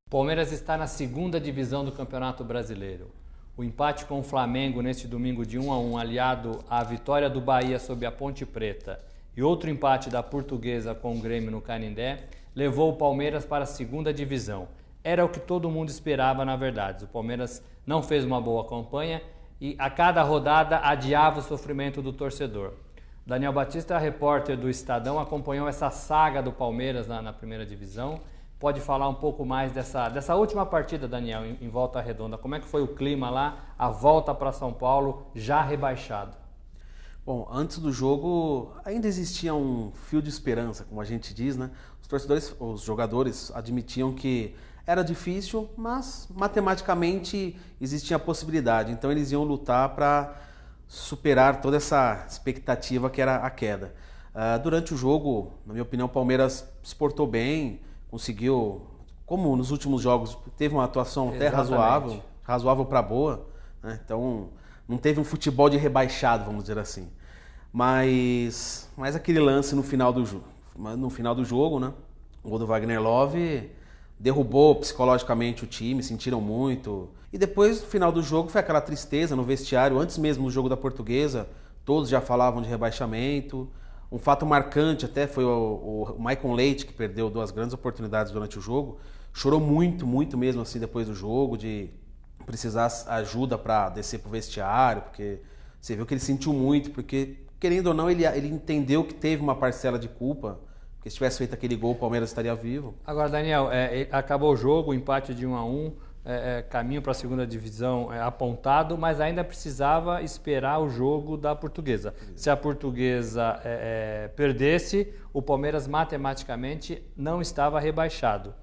Palmeiras está na segunda divisão do Campeonato Brasileiro. O empate com o Flamengo neste domingo de 1-1, aliado à vitória do Bahia sobre a Ponte Preta e outro empate da Portuguesa com o Grêmio no Canindé, levou o Palmeiras para a segunda divisão. Era o que todo mundo esperava, na verdade. O Palmeiras não fez uma boa campanha e a cada rodada adiava o sofrimento do torcedor. Daniel Batista, repórter do Estadão, acompanhou essa saga do Palmeiras na primeira divisão. Pode falar um pouco mais dessa última partida, Daniel, em Volta Redonda. Como é que foi o clima lá, a volta para São Paulo, já rebaixado? Bom, antes do jogo ainda existia um fio de esperança, como a gente diz, né? Os torcedores, os jogadores admitiam que era difícil, mas matematicamente existia a possibilidade. Então eles iam lutar para superar toda essa expectativa que era a queda. Durante o jogo, na minha opinião, o Palmeiras se portou bem, conseguiu, como nos últimos jogos, teve uma atuação até razoável para boa, né? Então não teve um futebol de rebaixado, vamos dizer assim. Mas aquele lance no final do jogo, né? O gol do Wagner Love derrubou psicologicamente o time, sentiram muito. E depois, no final do jogo, foi aquela tristeza no vestiário. Antes mesmo do jogo da Portuguesa, todos já falavam de rebaixamento. Um fato marcante até foi o Maicon Leite, que perdeu 2 grandes oportunidades durante o jogo. Chorou muito, muito mesmo assim depois do jogo, de precisar ajuda para descer pro vestiário, porque você viu que ele sentiu muito, porque, querendo ou não, ele entendeu que teve uma parcela de culpa, porque se tivesse feito aquele gol, o Palmeiras estaria vivo. Agora, Daniel, acabou o jogo, o empate de 1-1, caminho para a segunda divisão apontado, mas ainda precisava esperar o jogo da Portuguesa. Se a Portuguesa perdesse, o Palmeiras matematicamente não estava rebaixado.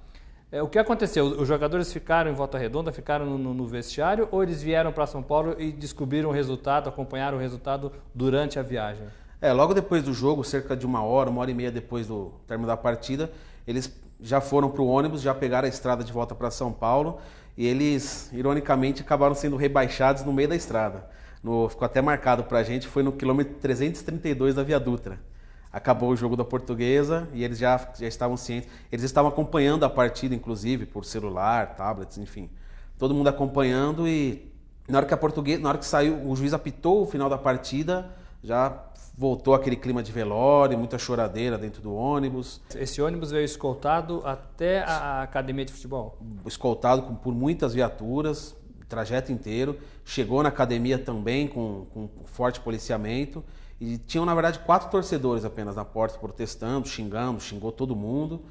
O que aconteceu? Os jogadores ficaram em Volta Redonda, ficaram no vestiário, ou eles vieram para São Paulo e descobriram o resultado, acompanharam o resultado durante a viagem? Logo depois do jogo, cerca de 1 hora e meia depois do término da partida, eles já foram para o ônibus, já pegaram a estrada de volta para São Paulo e eles, ironicamente, acabaram sendo rebaixados no meio da estrada. Ficou até marcado para a gente, foi no quilômetro 332 da Via Dutra. Acabou o jogo da Portuguesa e eles já estavam cientes. Eles estavam acompanhando a partida, inclusive, por celular, tablets, enfim. Todo mundo acompanhando e na hora que saiu, o juiz apitou o final da partida, já voltou aquele clima de velório, muita choradeira dentro do ônibus. Esse ônibus veio escoltado até a academia de futebol? Escoltado por muitas viaturas, o trajeto inteiro. Chegou na academia também com forte policiamento. E tinham, na verdade, 4 torcedores apenas na porta protestando, xingou todo mundo.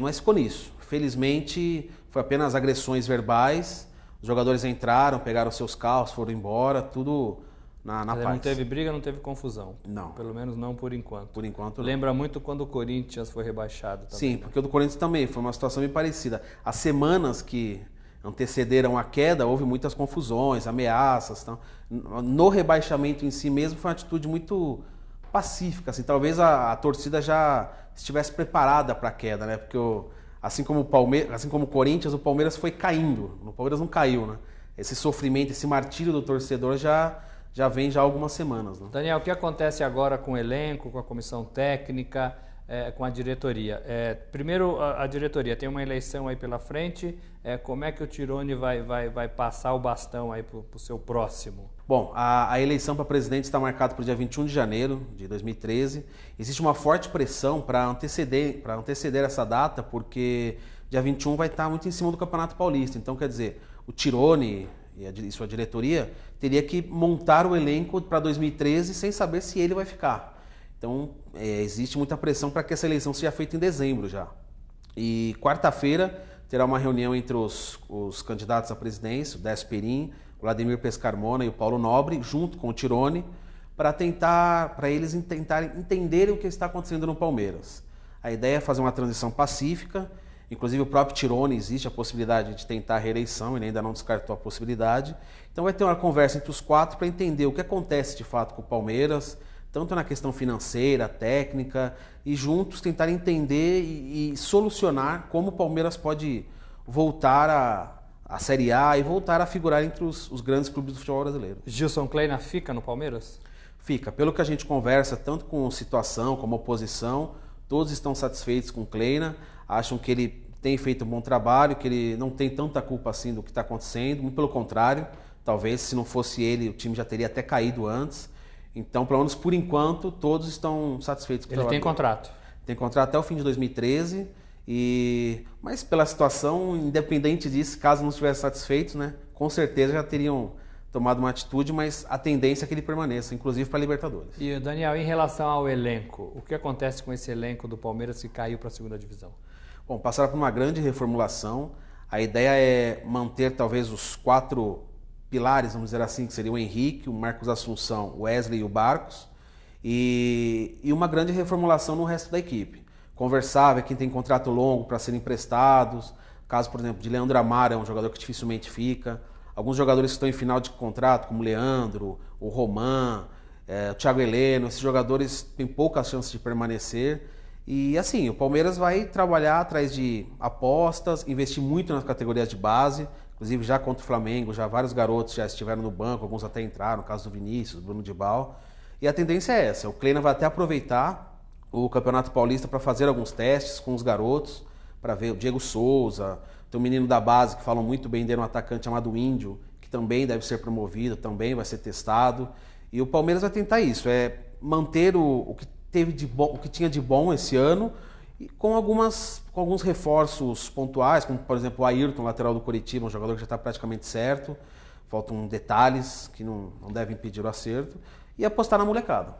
Mas ficou nisso. Felizmente, foi apenas agressões verbais. Os jogadores entraram, pegaram seus carros, foram embora, tudo na paz. Não teve briga, não teve confusão? Não. Pelo menos não por enquanto. Por enquanto não. Lembra muito quando o Corinthians foi rebaixado também. Sim, porque o do Corinthians também foi uma situação bem parecida. As semanas que antecederam a queda, houve muitas confusões, ameaças. Então, no rebaixamento em si mesmo, foi uma atitude muito pacífica. Assim, talvez a torcida já estivesse preparada para a queda, né? Porque assim como o Corinthians, o Palmeiras foi caindo. O Palmeiras não caiu, né? Esse sofrimento, esse martírio do torcedor já vem já há algumas semanas. Né? Daniel, o que acontece agora com o elenco, com a comissão técnica, com a diretoria? Primeiro, a diretoria tem uma eleição aí pela frente. Como é que o Tironi vai passar o bastão aí para o seu próximo? Bom, a eleição para presidente está marcada para o dia 21 de janeiro de 2013. Existe uma forte pressão para anteceder essa data, porque dia 21 vai estar muito em cima do Campeonato Paulista. Então, quer dizer, o Tironi e sua diretoria teria que montar o elenco para 2013 sem saber se ele vai ficar. Então, existe muita pressão para que essa eleição seja feita em dezembro já. E quarta-feira terá uma reunião entre os candidatos à presidência, o Décio Perin, o Vladimir Pescarmona e o Paulo Nobre, junto com o Tironi, para eles tentarem entenderem o que está acontecendo no Palmeiras. A ideia é fazer uma transição pacífica. Inclusive o próprio Tironi, existe a possibilidade de tentar a reeleição, ele ainda não descartou a possibilidade. Então vai ter uma conversa entre os 4 para entender o que acontece de fato com o Palmeiras, tanto na questão financeira, técnica, e juntos tentar entender e solucionar como o Palmeiras pode voltar à Série A e voltar a figurar entre os grandes clubes do futebol brasileiro. Gilson Kleina fica no Palmeiras? Fica. Pelo que a gente conversa, tanto com situação como oposição, todos estão satisfeitos com o Kleina, acham que ele tem feito um bom trabalho, que ele não tem tanta culpa assim do que está acontecendo, muito pelo contrário, talvez se não fosse ele, o time já teria até caído antes. Então, pelo menos por enquanto, todos estão satisfeitos com o trabalho. Ele tem contrato? Tem contrato até o fim de 2013, mas pela situação, independente disso, caso não estivesse satisfeitos, né, com certeza já teriam tomado uma atitude, mas a tendência é que ele permaneça, inclusive para a Libertadores. E, Daniel, em relação ao elenco, o que acontece com esse elenco do Palmeiras que caiu para a segunda divisão? Bom, passaram por uma grande reformulação. A ideia é manter talvez os 4 pilares, vamos dizer assim, que seriam o Henrique, o Marcos Assunção, o Wesley e o Barcos, e uma grande reformulação no resto da equipe. Conversar, ver quem tem contrato longo para serem emprestados. Caso, por exemplo, de Leandro Amaro, é um jogador que dificilmente fica. Alguns jogadores que estão em final de contrato, como o Leandro, o Roman, o Thiago Heleno, esses jogadores têm poucas chances de permanecer. E assim, o Palmeiras vai trabalhar atrás de apostas, investir muito nas categorias de base, inclusive já contra o Flamengo, já vários garotos já estiveram no banco, alguns até entraram, no caso do Vinícius, do Bruno Dibal. E a tendência é essa, o Kleina vai até aproveitar o Campeonato Paulista para fazer alguns testes com os garotos, para ver o Diego Souza. Tem um menino da base que falam muito bem dele, um atacante chamado Índio, que também deve ser promovido, também vai ser testado. E o Palmeiras vai tentar isso, é manter o que teve de bom, o que tinha de bom esse ano, e com alguns reforços pontuais, como por exemplo o Ayrton, lateral do Coritiba, um jogador que já está praticamente certo. Faltam detalhes que não devem impedir o acerto. E apostar na molecada.